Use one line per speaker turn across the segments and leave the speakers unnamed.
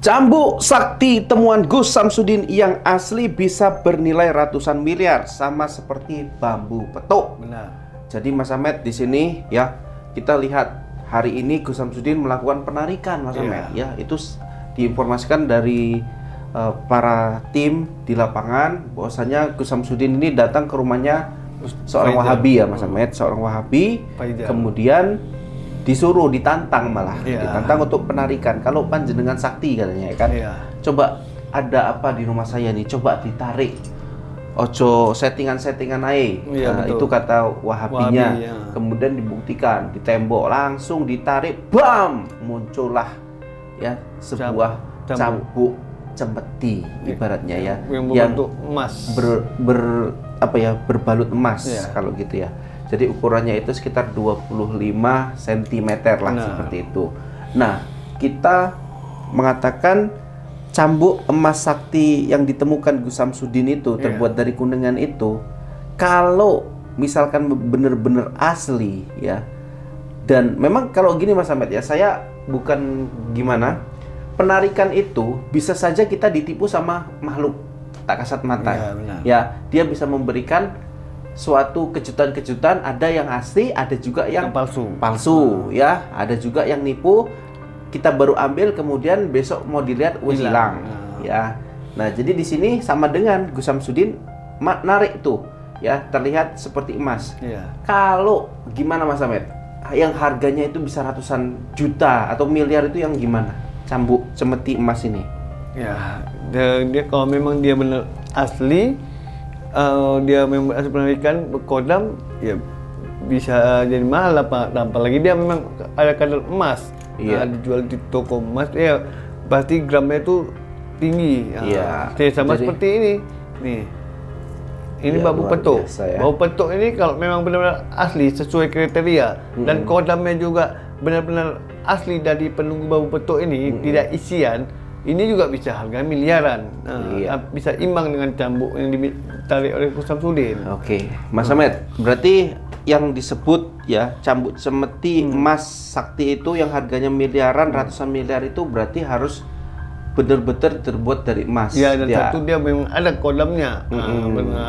Cambuk sakti temuan Gus Samsudin yang asli bisa bernilai ratusan miliar, sama seperti bambu petuk.
Benar.
Jadi Mas Ahmed di sini ya, kita lihat hari ini Gus Samsudin melakukan penarikan, Mas Ahmed. Ya, itu diinformasikan dari para tim di lapangan bahwasanya Gus Samsudin ini datang ke rumahnya seorang Wahabi ya, Mas Ahmed, seorang Wahabi. Kemudian disuruh, ditantang malah, ditantang untuk penarikan. Kalau panjenengan sakti katanya ya kan, coba ada apa di rumah saya nih, coba ditarik, ojo settingan-settingan aja. Itu kata Wahabinya. Kemudian dibuktikan di tembok, langsung ditarik, bam, muncullah ya sebuah cambuk cemeti ibaratnya ya,
yang emas,
berbalut emas kalau gitu ya. Jadi ukurannya itu sekitar 25 cm lah, seperti itu. Nah, kita mengatakan cambuk emas sakti yang ditemukan Gus Samsudin itu terbuat dari kuningan itu, kalau misalkan benar-benar asli ya, dan memang kalau gini Mas Ahmed ya, saya bukan gimana, penarikan itu bisa saja kita ditipu sama makhluk tak kasat mata. Ya, dia bisa memberikan suatu kejutan-kejutan, ada yang asli, ada juga yang palsu ya, ada juga yang nipu, kita baru ambil kemudian besok mau dilihat hilang ya. Nah, jadi di sini sama dengan Gus Samsudin narik tuh ya, terlihat seperti emas. Kalau gimana Mas Ahmed, yang harganya itu bisa ratusan juta atau miliar, itu yang gimana cambuk cemeti emas ini? Ya,
dia kalau memang dia benar asli, dia memang asli penarikan berkodam, ya bisa jadi mahal apa. Apalagi dia memang ada kadar emas, dijual di toko emas, ya pasti gramnya itu tinggi. Sama seperti ini nih. Ini bambu petuk. Bambu petuk ini kalau memang benar-benar asli sesuai kriteria dan kodamnya juga benar-benar asli dari penunggu bambu petuk ini, tidak isian, ini juga bisa harga miliaran. Bisa imbang dengan cambuk yang ditarik oleh Gus Samsudin. Oke,
Mas Ahmed, berarti yang disebut ya cambuk cemeti emas sakti itu yang harganya miliaran, ratusan miliar, itu berarti harus benar-benar terbuat dari emas.
Ya, dan satu dia memang ada kodamnya,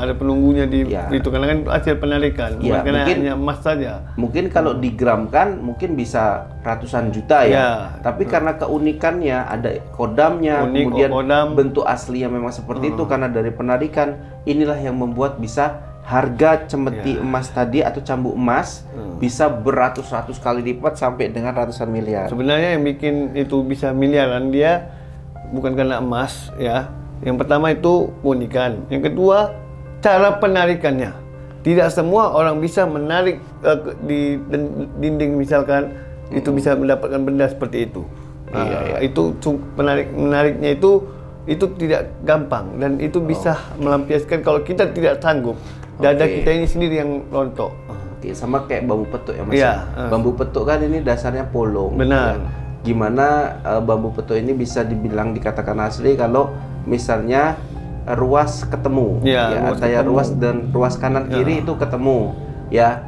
ada penunggunya itu karena kan hasil penarikan, bukan hanya emas saja.
Mungkin kalau digramkan mungkin bisa ratusan juta ya. Tapi karena keunikannya ada kodamnya, kemudian bentuk aslinya memang seperti itu karena dari penarikan, inilah yang membuat bisa harga cemeti emas tadi atau cambuk emas bisa beratus-ratus kali lipat sampai dengan ratusan miliar.
Sebenarnya yang bikin itu bisa miliaran dia bukan karena emas ya. Yang pertama itu keunikan. Yang kedua, cara penarikannya. Tidak semua orang bisa menarik di dinding misalkan, itu bisa mendapatkan benda seperti itu. Itu menariknya itu tidak gampang, dan itu bisa melampiaskan kalau kita tidak sanggup. Dada kita ini sendiri yang rontok.
Sama kayak bambu petuk ya Mas. Bambu petuk kan ini dasarnya polong.
Benar.
Ya. Gimana bambu petuk ini bisa dibilang dikatakan asli kalau misalnya ruas ketemu, antara ruas dan ruas kanan kiri itu ketemu ya.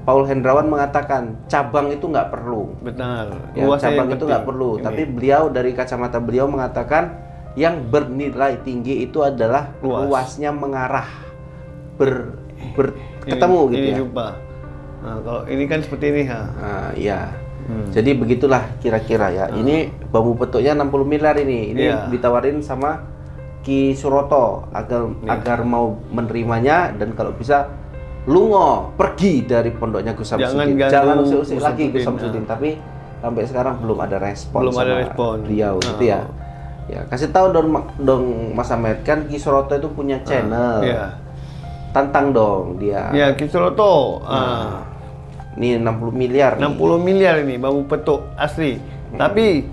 Paul Hendrawan mengatakan cabang itu nggak perlu.
Benar.
Ya, cabang itu nggak perlu. Tapi beliau dari kacamata beliau mengatakan yang bernilai tinggi itu adalah ruasnya mengarah ketemu gitu ya.
Nah, kalau ini kan seperti ini
Jadi begitulah kira-kira ya. Ini bambu petuknya 60 miliar ini. Ini ditawarin sama Ki Suroto agar mau menerimanya, dan kalau bisa lungo pergi dari pondoknya Gus Samsudin. Jangan usik-usik lagi Gus Samsudin. Tapi sampai sekarang belum ada respon beliau gitu ya. Ya, kasih tahu dong Mas Ahmed, kan Ki Suroto itu punya channel. Tantang dong dia.
Ya, Ki Suroto.
Ini 60 miliar.
60 miliar ini bambu petuk asli. Tapi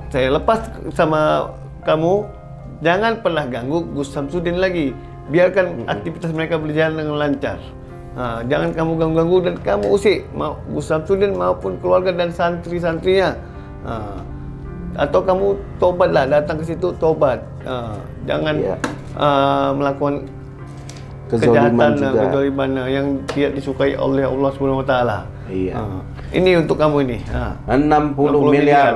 saya lepas sama kamu, jangan pernah ganggu Gus Samsudin lagi. Biarkan aktivitas mereka berjalan dengan lancar. Jangan kamu ganggu-ganggu dan kamu usik Gus Samsudin maupun keluarga dan santri-santrinya. Atau kamu tobatlah, datang ke situ tobat. Jangan melakukan kejahatan, kezaliman yang tidak disukai oleh Allah Subhanahu wa taala. Ini untuk kamu ini.
60 miliar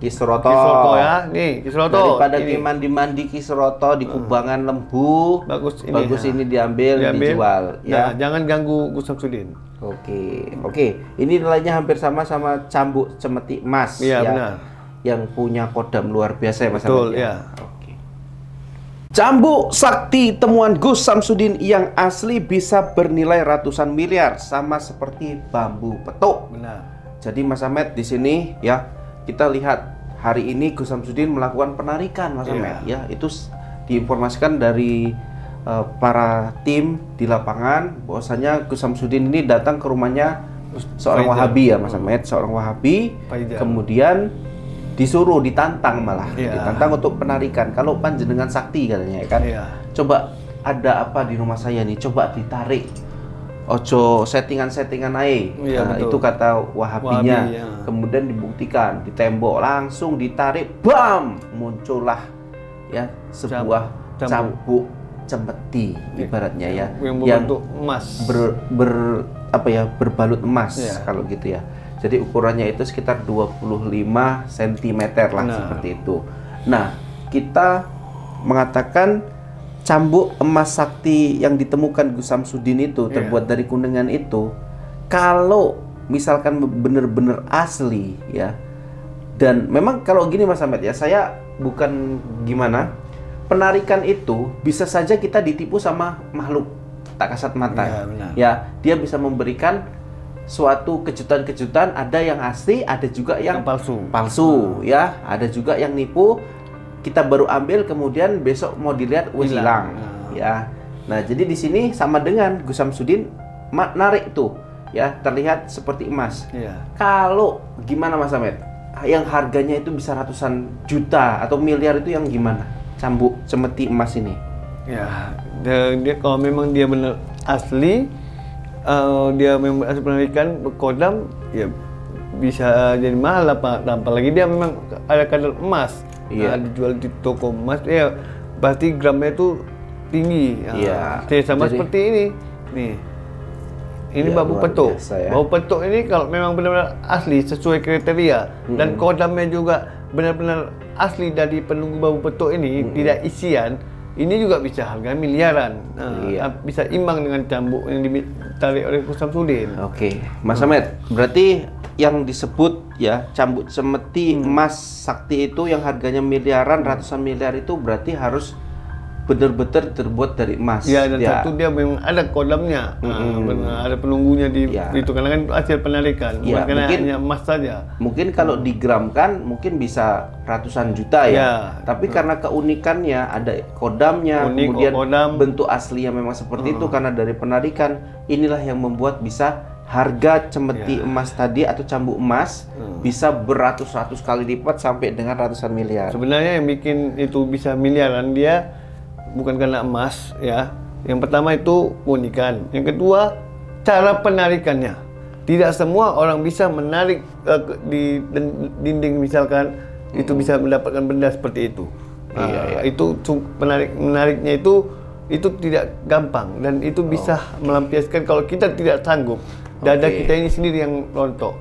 Kisroto.
Kisroto ya, nih Kisroto.
Daripada mandi-mandi Kisroto di Kubangan Lembu, bagus ini diambil, dijual. Ya,
nah, jangan ganggu Gus Samsudin.
Oke. Ini nilainya hampir sama cambuk cemeti emas.
Iya,
ya,
benar.
Yang punya kodam luar biasa ya Mas
Betul,
Ahmed,
ya.
Oke. Cambuk sakti temuan Gus Samsudin yang asli bisa bernilai ratusan miliar, sama seperti bambu petuk.
Benar.
Jadi Mas Ahmed di sini ya, kita lihat hari ini Gus Samsudin melakukan penarikan Mas Ahmed ya. Itu diinformasikan dari para tim di lapangan bahwasanya Gus Samsudin ini datang ke rumahnya seorang Wahabi ya Mas Ahmed, seorang Wahabi. Kemudian disuruh ditantang malah, ditantang untuk penarikan. Kalau panjenengan sakti katanya kan, coba ada apa di rumah saya nih, coba ditarik. Ojo settingan-settingan aja. Itu kata Wahabinya. Kemudian dibuktikan di tembok, langsung ditarik, bam, muncullah ya sebuah cambuk cemeti ibaratnya ya,
yang emas,
berbalut emas kalau gitu ya. Jadi ukurannya itu sekitar 25 cm lah, seperti itu. Nah, kita mengatakan cambuk emas sakti yang ditemukan Gus Samsudin itu terbuat dari kuningan itu, kalau misalkan benar-benar asli ya, dan memang kalau gini Mas Ahmed ya, saya bukan gimana, penarikan itu bisa saja kita ditipu sama makhluk tak kasat mata ya, dia bisa memberikan suatu kejutan-kejutan, ada yang asli, ada juga yang palsu ya, ada juga yang nipu, kita baru ambil kemudian besok mau dilihat hilang ya. Nah, jadi di sini sama dengan Gus Samsudin narik tuh ya, terlihat seperti emas. Kalau gimana Mas Ahmed, yang harganya itu bisa ratusan juta atau miliar, itu yang gimana cambuk cemeti emas ini? Ya,
dia kalau memang dia benar asli, dia memang asli penarikan berkodam, ya bisa jadi mahal apalagi dia memang ada kadar emas. Dijual di toko emas, ya pasti gramnya itu tinggi. Sama jadi, seperti ini nih. Ini bambu petuk. Bambu petuk ini kalau memang benar-benar asli sesuai kriteria dan kodamnya juga benar-benar asli dari penunggu bambu petuk ini, tidak isian, ini juga bisa harga miliaran. Bisa imbang dengan cambuk yang ditarik oleh Gus Samsudin.
Oke, Mas Ahmed, berarti yang disebut ya cambuk cemeti emas sakti itu yang harganya miliaran, ratusan miliar, itu berarti harus benar-benar terbuat dari emas.
Ya, dan satu dia memang ada kodamnya, ada penunggunya itu karena kan hasil penarikan, bukan karena hanya emas saja.
Mungkin kalau digramkan mungkin bisa ratusan juta ya. Tapi karena keunikannya ada kodamnya, kemudian bentuk aslinya memang seperti itu karena dari penarikan, inilah yang membuat bisa harga cemeti emas tadi atau cambuk emas bisa beratus-ratus kali lipat sampai dengan ratusan miliar.
Sebenarnya yang bikin itu bisa miliaran dia bukan karena emas ya. Yang pertama itu keunikan. Yang kedua, cara penarikannya. Tidak semua orang bisa menarik di dinding misalkan itu bisa mendapatkan benda seperti itu. Itu menariknya itu tidak gampang dan itu bisa melampiaskan kalau kita tidak sanggup. Dada kita ini sendiri yang rontok.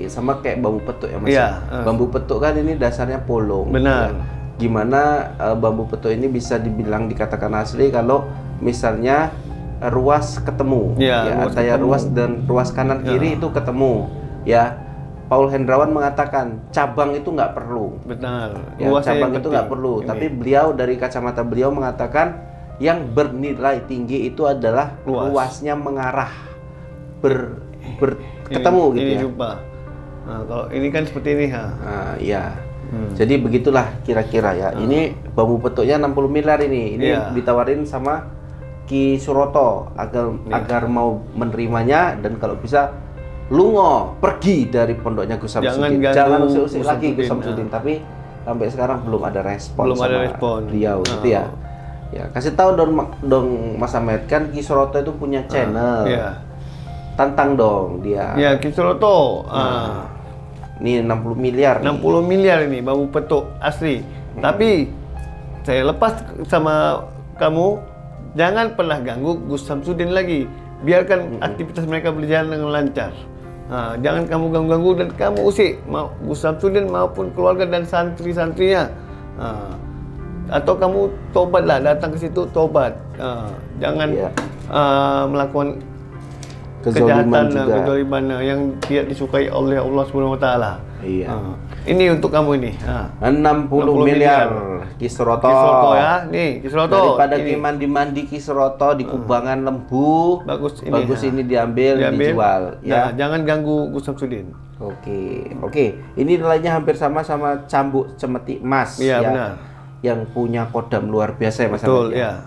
Sama kayak bambu petuk ya Mas. Bambu petuk kan ini dasarnya polong.
Benar.
Gimana bambu petuk ini bisa dibilang dikatakan asli kalau misalnya ruas ketemu antara ruas dan ruas kanan kiri itu ketemu ya. Paul Hendrawan mengatakan cabang itu nggak perlu.
Benar.
Cabang itu nggak perlu. Tapi beliau dari kacamata beliau mengatakan yang bernilai tinggi itu adalah ruasnya mengarah ketemu gitu ya.
Nah, kalau ini kan seperti ini
Jadi begitulah kira-kira ya. Ini bambu petuknya 60 miliar ini. Ini ditawarin sama Ki Suroto agar mau menerimanya, dan kalau bisa lungo pergi dari pondoknya Gus Samsudin. Jangan usik-usik lagi Gus Samsudin. Tapi sampai sekarang belum ada respon beliau gitu ya. Ya, kasih tahu dong Mas Ahmed, kan Ki Suroto itu punya channel. Tantang dong dia.
Ya, Ki Suroto.
Ini 60 miliar.
60 miliar ini bambu petuk asli. Tapi saya lepas sama kamu, jangan pernah ganggu Gus Samsudin lagi. Biarkan aktivitas mereka berjalan dengan lancar. Jangan kamu ganggu-ganggu dan kamu usik Gus Samsudin maupun keluarga dan santri-santrinya. Atau kamu tobatlah, datang ke situ tobat. Jangan melakukan kezaliman yang tidak disukai oleh Allah Subhanahu wa taala.
Iya.
Ini untuk kamu ini.
60 miliar Kisroto.
Kisroto ya. Nih, Kisroto.
Daripada mandi Kisroto di Kubangan Lembu. Bagus ini diambil, dijual ya.
Jangan ganggu Gus Samsudin.
Oke. Ini nilainya hampir sama cambuk cemeti emas.
Iya, benar.
Yang punya kodam luar biasa ya Mas.
Betul, ya.